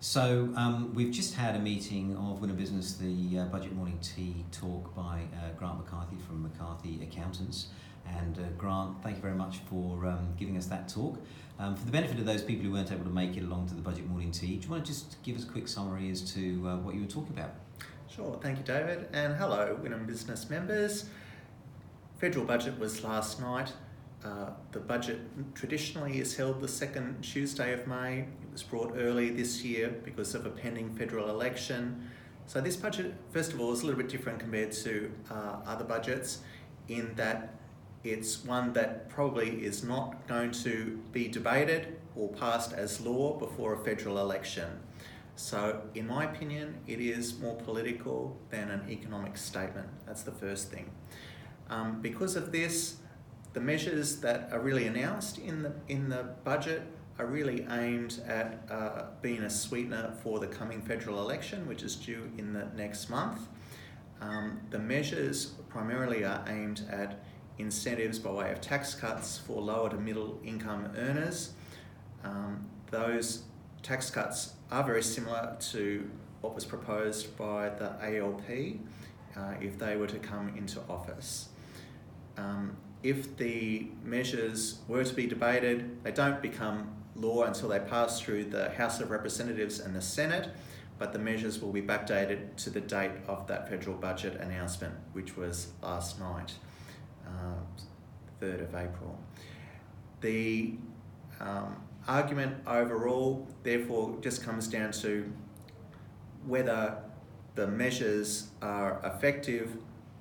So we've just had a meeting of Wynnum Business, the Budget Morning Tea talk by Grant McCarthy from McCarthy Accountants. And Grant, thank you very much for giving us that talk. For the benefit of those people who weren't able to make it along to the Budget Morning Tea, do you want to just give us a quick summary as to what you were talking about? Sure, thank you, David, and hello, Wynnum Business members. Federal budget was last night. The budget traditionally is held the second Tuesday of May. It was brought early this year because of a pending federal election. So this budget, first of all, is a little bit different compared to other budgets in that it's one that probably is not going to be debated or passed as law before a federal election. So in my opinion, it is more political than an economic statement. That's the first thing. Because of this, the measures that are really announced in the budget are really aimed at being a sweetener for the coming federal election, which is due in the next month. The measures primarily are aimed at incentives by way of tax cuts for lower to middle income earners. Those tax cuts are very similar to what was proposed by the ALP if they were to come into office. If the measures were to be debated, they don't become law until they pass through the House of Representatives and the Senate, but the measures will be backdated to the date of that federal budget announcement, which was last night, 3rd of April. The argument overall, therefore, just comes down to whether the measures are effective,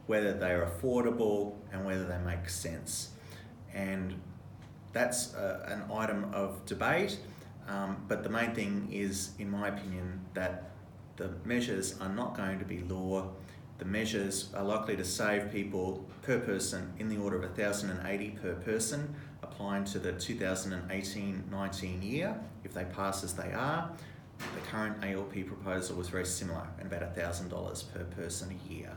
whether they're affordable, and whether they make sense. And that's an item of debate, but the main thing is, in my opinion, that the measures are not going to be law. The measures are likely to save people per person in the order of $1,080 per person, applying to the 2018-19 year, if they pass as they are. The current ALP proposal was very similar, at about $1,000 per person a year.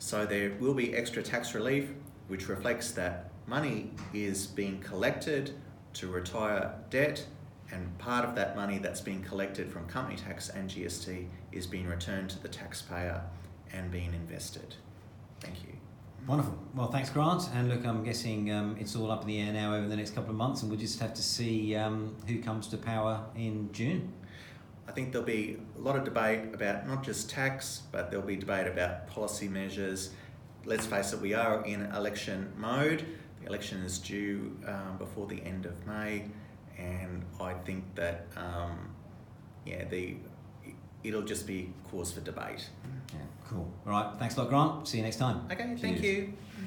So there will be extra tax relief, which reflects that money is being collected to retire debt, and part of that money that's being collected from company tax and GST is being returned to the taxpayer and being invested. Thank you. Wonderful. Well, thanks, Grant. And look, I'm guessing it's all up in the air now over the next couple of months, and we'll just have to see who comes to power in June. I think there'll be a lot of debate about not just tax, but there'll be debate about policy measures. Let's face it, we are in election mode. The election is due before the end of May, and I think that it'll just be cause for debate. Yeah, cool. All right, thanks a lot, Grant. See you next time. Okay, Cheers. thank you.